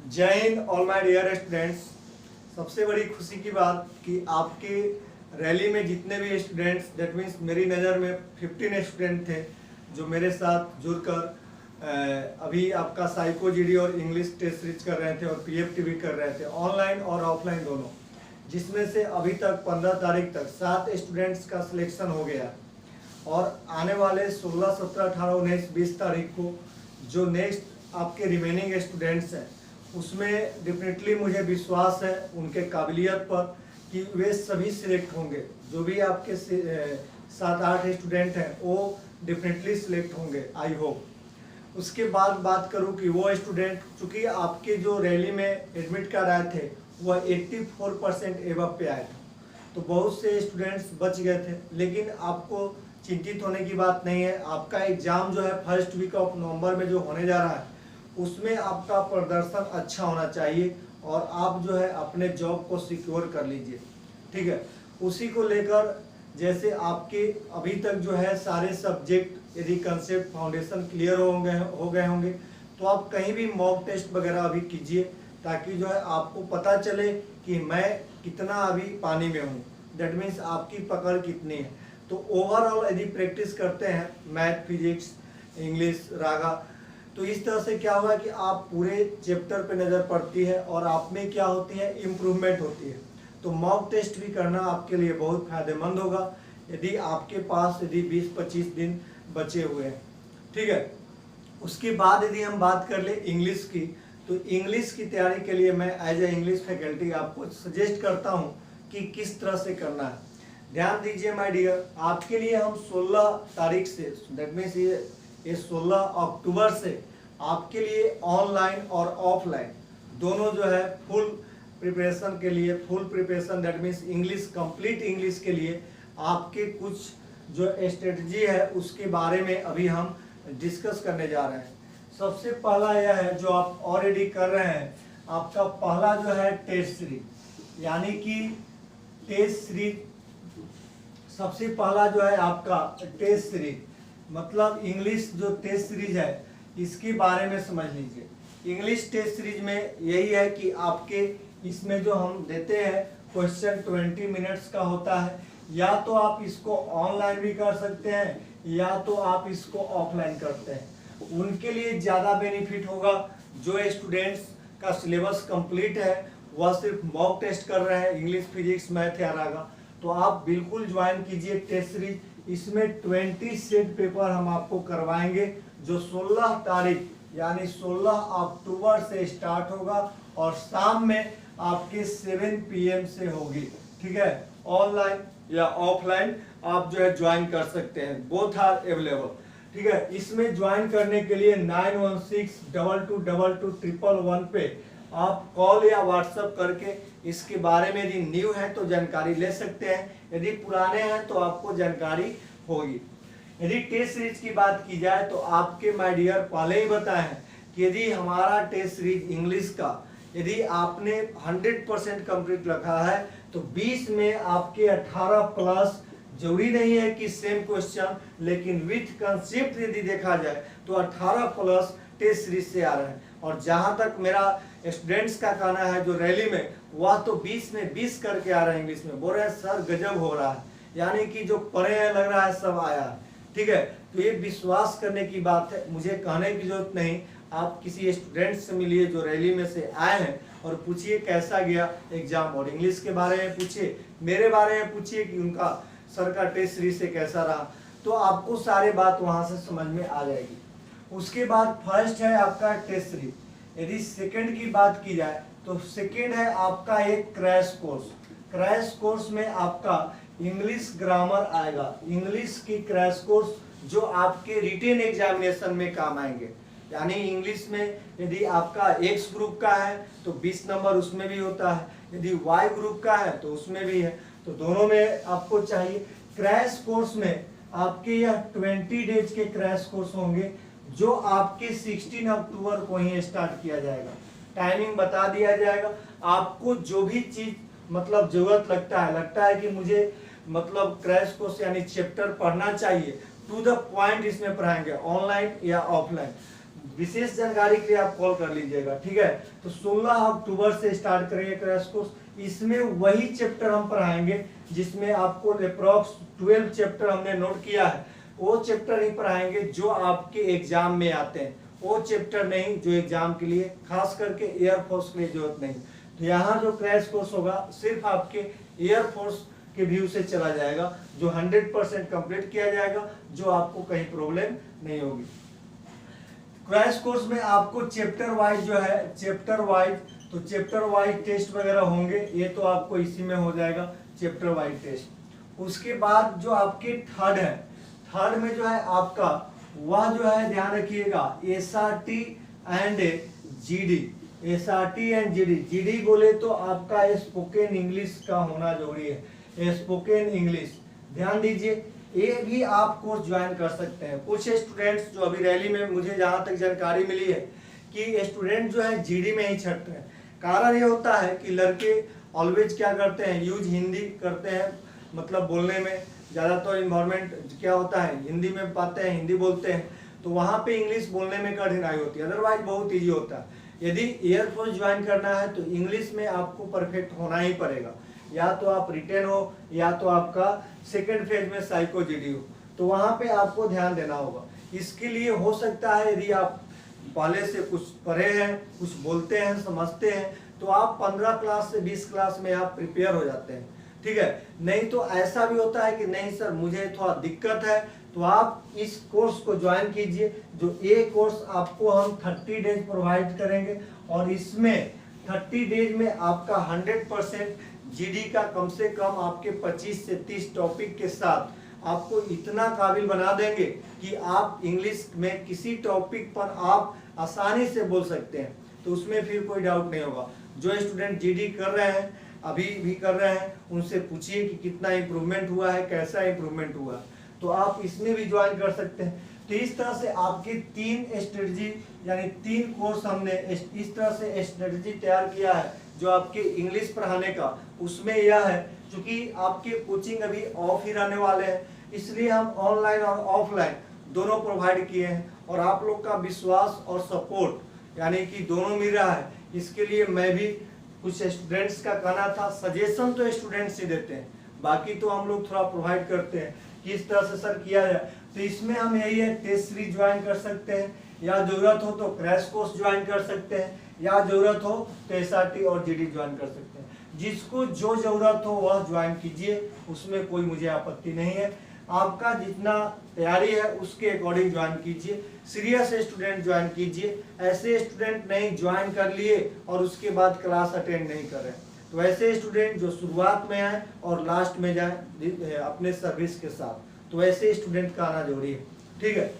जय हिंद all my dear students. सबसे बड़ी खुशी की बात कि आपके रैली में जितने भी स्टूडेंट्स, दैट मीन्स मेरी नज़र में 15 स्टूडेंट थे जो मेरे साथ जुड़कर अभी आपका साइको जीडी और इंग्लिश टेस्ट सीरीज कर रहे थे और पीएफटी भी कर रहे थे, ऑनलाइन और ऑफलाइन दोनों, जिसमें से अभी तक 15 तारीख तक 7 स्टूडेंट्स का सिलेक्शन हो गया और आने वाले 16, 17, 18, 19, 20 तारीख को जो नेक्स्ट आपके रिमेनिंग स्टूडेंट्स हैं उसमें डेफिनेटली मुझे विश्वास है उनके काबिलियत पर कि वे सभी सिलेक्ट होंगे। जो भी आपके 7-8 स्टूडेंट हैं वो डेफिनेटली सिलेक्ट होंगे, आई होप। उसके बाद बात करूं कि वो स्टूडेंट, चूँकि आपके जो रैली में एडमिट कार्ड आए थे वह 84% एबव पे आए थे, तो बहुत से स्टूडेंट्स बच गए थे। लेकिन आपको चिंतित होने की बात नहीं है। आपका एग्ज़ाम जो है फर्स्ट वीक ऑफ नवंबर में जो होने जा रहा है उसमें आपका प्रदर्शन अच्छा होना चाहिए और आप जो है अपने जॉब को सिक्योर कर लीजिए, ठीक है। उसी को लेकर जैसे आपके अभी तक जो है सारे सब्जेक्ट यदि कंसेप्ट फाउंडेशन क्लियर हो गए होंगे तो आप कहीं भी मॉक टेस्ट वगैरह अभी कीजिए, ताकि जो है आपको पता चले कि मैं कितना अभी पानी में हूँ, दैट मीन्स आपकी पकड़ कितनी है। तो ओवरऑल यदि प्रैक्टिस करते हैं मैथ, फिजिक्स, इंग्लिश, रागा, तो इस तरह से क्या हुआ कि आप पूरे चैप्टर पे नज़र पड़ती है और आप में क्या होती है, इम्प्रूवमेंट होती है। तो मॉक टेस्ट भी करना आपके लिए बहुत फायदेमंद होगा यदि आपके पास 20-25 दिन बचे हुए हैं, ठीक है। उसके बाद यदि हम बात कर ले इंग्लिश की, तो इंग्लिश की तैयारी के लिए मैं एज ए इंग्लिश फैकल्टी आपको सजेस्ट करता हूँ कि किस तरह से करना है। ध्यान दीजिए माय डियर, आपके लिए हम 16 तारीख से, दैट मीन्स ये 16 अक्टूबर से आपके लिए ऑनलाइन और ऑफलाइन दोनों जो है फुल प्रिपरेशन के लिए, full preparation that means English, complete English के लिए आपके कुछ जो स्ट्रेटजी है उसके बारे में अभी हम डिस्कस करने जा रहे हैं। सबसे पहला यह है जो आप ऑलरेडी कर रहे हैं, आपका पहला जो है टेस्ट सीरीज, यानी कि टेस्ट सीरीज सबसे पहला जो है आपका टेस्ट सीरीज, मतलब इंग्लिश जो टेस्ट सीरीज है इसके बारे में समझ लीजिए। इंग्लिश टेस्ट सीरीज में यही है कि आपके इसमें जो हम देते हैं क्वेश्चन 20 मिनट्स का होता है, या तो आप इसको ऑनलाइन भी कर सकते हैं या तो आप इसको ऑफलाइन करते हैं। उनके लिए ज़्यादा बेनिफिट होगा जो स्टूडेंट्स का सिलेबस कंप्लीट है, वह सिर्फ मॉक टेस्ट कर रहे हैं इंग्लिश, फिजिक्स, मैथ या रागा, तो आप बिल्कुल ज्वाइन कीजिए टेस्ट सीरीज। इसमें 20 सेट पेपर हम आपको करवाएंगे जो 16 तारीख यानी 16 अक्टूबर से स्टार्ट होगा और शाम में आपके 7 PM से होगी, ठीक है। ऑनलाइन या ऑफलाइन आप जो है ज्वाइन कर सकते हैं, बोथ आर अवेलेबल, ठीक है। इसमें ज्वाइन करने के लिए 9162222111 पे आप कॉल या व्हाट्सएप करके इसके बारे में यदि न्यू है तो जानकारी ले सकते हैं, यदि पुराने हैं तो आपको जानकारी होगी। यदि टेस्ट सीरीज की बात की जाए तो आपके माय डियर पहले ही बताए हैं कि यदि हमारा टेस्ट सीरीज इंग्लिश का यदि आपने 100% कंप्लीट रखा है तो 20 में आपके 18 प्लस, जरूरी नहीं है कि सेम क्वेश्चन, लेकिन विथ कंसेप्ट यदि देखा जाए तो 18 प्लस टेस्ट सीरीज से आ रहे हैं। और जहां तक मेरा स्टूडेंट्स का कहना है जो रैली में, वह तो 20 में 20 करके आ रहे हैं इंग्लिश में, बोल रहे हैं सर गजब हो रहा है, यानी कि जो पढ़े हैं लग रहा है सब आया है, ठीक है। तो ये विश्वास करने की बात है, मुझे कहने की जरूरत नहीं। आप किसी स्टूडेंट से मिलिए जो रैली में से आए हैं और पूछिए कैसा गया एग्जाम, और इंग्लिश के बारे में पूछिए, मेरे बारे में पूछिए कि उनका सर का टेस्ट सीरीज से कैसा रहा, तो आपको सारी बात वहां से समझ में आ जाएगी। उसके बाद फर्स्ट है आपका टेस्ट सीरीज। यदि सेकंड की बात की जाए तो सेकंड है आपका एक क्रैश कोर्स। क्रैश कोर्स में आपका इंग्लिश ग्रामर आएगा, इंग्लिश की क्रैश कोर्स जो आपके रिटेन एग्जामिनेशन में काम आएंगे। यानी इंग्लिश में यदि आपका एक्स ग्रुप का है तो 20 नंबर उसमें भी होता है, यदि वाई ग्रुप का है तो उसमें भी है, तो दोनों में आपको चाहिए। क्रैश कोर्स में आपके यह 20 डेज के क्रैश कोर्स होंगे जो आपके 16 अक्टूबर को ही स्टार्ट किया जाएगा। टाइमिंग बता दिया जाएगा, आपको जो भी चीज मतलब जरूरत लगता है कि मुझे मतलब क्रैश कोर्स यानी चैप्टर पढ़ना चाहिए, टू द पॉइंट इसमें पढ़ाएंगे, ऑनलाइन या ऑफलाइन। विशेष जानकारी के लिए आप कॉल कर लीजिएगा, ठीक है। तो 16 अक्टूबर से स्टार्ट करेंगे क्रैश कोर्स। इसमें वही चैप्टर हम पढ़ाएंगे जिसमें आपको अप्रॉक्स 12 चैप्टर हमने नोट किया है, वो चैप्टर नहीं पढ़ाएंगे जो आपके एग्जाम में आते हैं, वो चैप्टर नहीं जो एग्जाम के लिए, खास करके एयरफोर्स के लिए जरूरत नहीं। तो यहाँ जो क्रैश कोर्स होगा सिर्फ आपके एयरफोर्स के व्यू से चला जाएगा, जो 100% कंप्लीट किया जाएगा, जो आपको कहीं प्रॉब्लम नहीं होगी। क्रैश कोर्स में आपको चैप्टर वाइज जो है, चैप्टर वाइज टेस्ट वगैरह होंगे, ये तो आपको इसी में हो जाएगा चैप्टर वाइज टेस्ट। उसके बाद जो आपके थर्ड में जो है आपका वह जो है ध्यान रखिएगा एसआरटी एंड जीडी। जीडी बोले तो आपका स्पोकन इंग्लिश का होना जरूरी है, स्पोकन इंग्लिश ध्यान दीजिए। ये भी आप कोर्स ज्वाइन कर सकते हैं। कुछ स्टूडेंट्स जो अभी रैली में मुझे जहाँ तक जानकारी मिली है कि स्टूडेंट जो है जीडी में ही छटते हैं। कारण ये होता है कि लड़के ऑलवेज क्या करते हैं, यूज हिंदी करते हैं, मतलब बोलने में ज़्यादातर इन्वायरमेंट क्या होता है हिंदी में पाते हैं, हिंदी बोलते हैं, तो वहाँ पे इंग्लिश बोलने में कठिनाई होती है। अदरवाइज बहुत ईजी होता है। यदि एयरफोर्स ज्वाइन करना है तो इंग्लिश में आपको परफेक्ट होना ही पड़ेगा, या तो आप रिटेन हो या तो आपका सेकेंड फेज में साइको जीडी हो, तो वहाँ पे आपको ध्यान देना होगा। इसके लिए हो सकता है यदि आप पहले से कुछ पढ़े हैं, कुछ बोलते हैं, समझते हैं, तो आप 15 क्लास से 20 क्लास में आप प्रिपेयर हो जाते हैं, ठीक है। नहीं तो ऐसा भी होता है कि नहीं सर मुझे थोड़ा दिक्कत है, तो आप इस कोर्स को ज्वाइन कीजिए। जो ये कोर्स आपको हम 30 डेज प्रोवाइड करेंगे और इसमें 30 डेज में आपका 100% जीडी का कम से कम आपके 25 से 30 टॉपिक के साथ आपको इतना काबिल बना देंगे कि आप इंग्लिश में किसी टॉपिक पर आप आसानी से बोल सकते हैं। तो उसमें फिर कोई डाउट नहीं होगा। जो स्टूडेंट जीडी कर रहे हैं, अभी भी कर रहे हैं, उनसे पूछिए कि कितना इम्प्रूवमेंट हुआ है, कैसा इम्प्रूवमेंट हुआ है, तो आप इसमें भी ज्वाइन कर सकते हैं। तो इस तरह से आपके 3 स्ट्रेटजी यानी 3 कोर्स हमने इस तरह से स्ट्रेटजी तैयार किया है जो आपके इंग्लिश पढ़ाने का। उसमें यह है क्योंकि आपके कोचिंग अभी ऑफ ही रहने वाले हैं, इसलिए हम ऑनलाइन और ऑफलाइन दोनों प्रोवाइड किए हैं, और आप लोग का विश्वास और सपोर्ट यानी कि दोनों मिल रहा है। इसके लिए मैं भी कुछ स्टूडेंट्स का कहना था, सजेशन तो स्टूडेंट्स ही देते हैं, बाकी तो हम लोग थोड़ा प्रोवाइड करते हैं किस तरह से सर किया जाए। तो इसमें हम यही है टेस्ट सीरीज ज्वाइन कर सकते हैं, या जरूरत हो तो क्रैश कोर्स ज्वाइन कर सकते हैं, या जरूरत हो तो एसआरटी और जीडी ज्वाइन कर सकते हैं। जिसको जो जरूरत हो वह ज्वाइन कीजिए, उसमें कोई मुझे आपत्ति नहीं है। आपका जितना तैयारी है उसके अकॉर्डिंग ज्वाइन कीजिए। सीरियस स्टूडेंट ज्वाइन कीजिए, ऐसे स्टूडेंट नहीं ज्वाइन कर लिए और उसके बाद क्लास अटेंड नहीं कर रहे। तो ऐसे स्टूडेंट जो शुरुआत में आए और लास्ट में जाए अपने सर्विस के साथ, तो ऐसे स्टूडेंट का आना जरूरी है, ठीक है।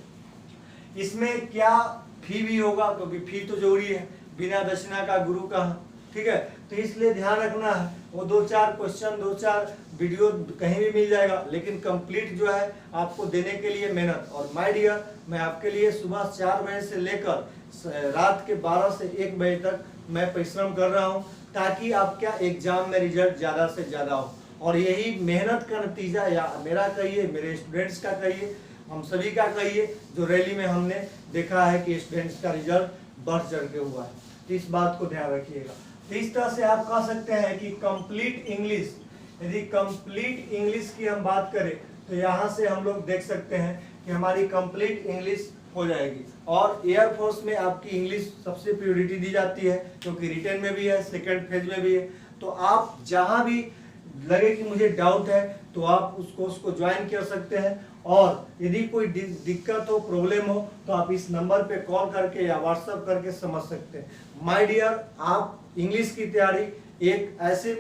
इसमें क्या फी भी होगा, क्योंकि फी तो जरूरी है, बिना दक्षिणा का गुरु का, ठीक है। तो इसलिए ध्यान रखना है, वो 2-4 क्वेश्चन 2-4 वीडियो कहीं भी मिल जाएगा, लेकिन कंप्लीट जो है आपको देने के लिए मेहनत। और माय डियर, मैं आपके लिए सुबह 4 बजे से लेकर रात के 12 से 1 बजे तक मैं परिश्रम कर रहा हूँ, ताकि आपका एग्जाम में रिजल्ट ज़्यादा से ज़्यादा हो। और यही मेहनत का नतीजा, या मेरा कहिए, मेरे स्टूडेंट्स का कहिए, हम सभी का कहिए, जो रैली में हमने देखा है कि स्टूडेंट्स का रिजल्ट बढ़ चढ़ के हुआ है। तो इस बात को ध्यान रखिएगा। तो इस तरह से आप कह सकते हैं कि कंप्लीट इंग्लिश, यदि कंप्लीट इंग्लिश की हम बात करें तो यहाँ से हम लोग देख सकते हैं कि हमारी कंप्लीट इंग्लिश हो जाएगी। और एयरफोर्स में आपकी इंग्लिश सबसे प्रायोरिटी दी जाती है, क्योंकि रिटेन में भी है, सेकेंड फेज में भी है। तो आप जहाँ भी लगे कि मुझे डाउट है तो आप उस कोर्स को ज्वाइन कर सकते हैं। और यदि कोई दिक्कत हो, प्रॉब्लम हो, तो आप इस नंबर पे कॉल करके या व्हाट्सएप करके समझ सकते हैं। माय डियर, आप इंग्लिश की तैयारी एक ऐसे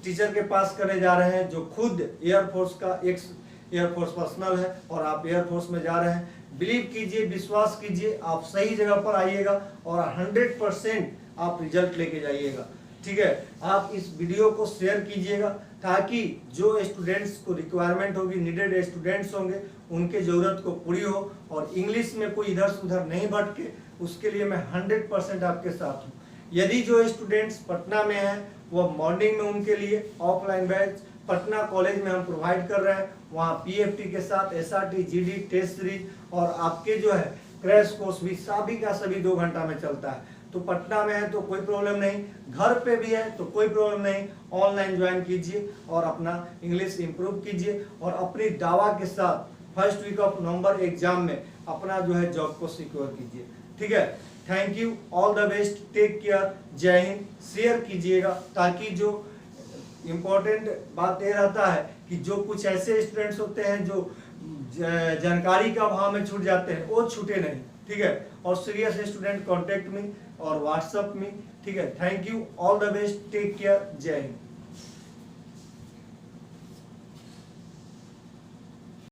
टीचर के पास करने जा रहे हैं जो खुद एयरफोर्स का एयरफोर्स पर्सनल है, और आप एयरफोर्स में जा रहे हैं। बिलीव कीजिए, विश्वास कीजिए, आप सही जगह पर आइएगा और 100% आप रिजल्ट लेके जाइएगा, ठीक है। आप इस वीडियो को शेयर कीजिएगा ताकि जो स्टूडेंट्स को रिक्वायरमेंट होगी, नीडेड स्टूडेंट्स होंगे, उनके ज़रूरत को पूरी हो, और इंग्लिश में कोई इधर से उधर नहीं भटके, उसके लिए मैं 100% आपके साथ हूँ। यदि जो स्टूडेंट्स पटना में हैं, वह मॉर्निंग में उनके लिए ऑफलाइन बैच पटना कॉलेज में हम प्रोवाइड कर रहे हैं। वहाँ पीएफटी के साथ एसआरटी, जीडी, टेस्ट सीरीज और आपके जो है क्रैश कोर्स भी सभी का सभी 2 घंटा में चलता है। तो पटना में है तो कोई प्रॉब्लम नहीं, घर पे भी है तो कोई प्रॉब्लम नहीं, ऑनलाइन ज्वाइन कीजिए और अपना इंग्लिश इंप्रूव कीजिए और अपनी दावा के साथ first week of November exam में अपना जो है जॉब को सिक्योर कीजिए। ठीक है, thank you, all the best, take care, जय हिंद। शेयर कीजिएगा ताकि जो इम्पोर्टेंट बात ये रहता है कि जो कुछ ऐसे स्टूडेंट्स होते हैं जो जानकारी का अभाव में छूट जाते हैं वो छूटे नहीं। ठीक है, और सीरियस स्टूडेंट कॉन्टेक्ट मी और व्हाट्सएप में। ठीक है, thank you, all the best, take care, जय हिंद।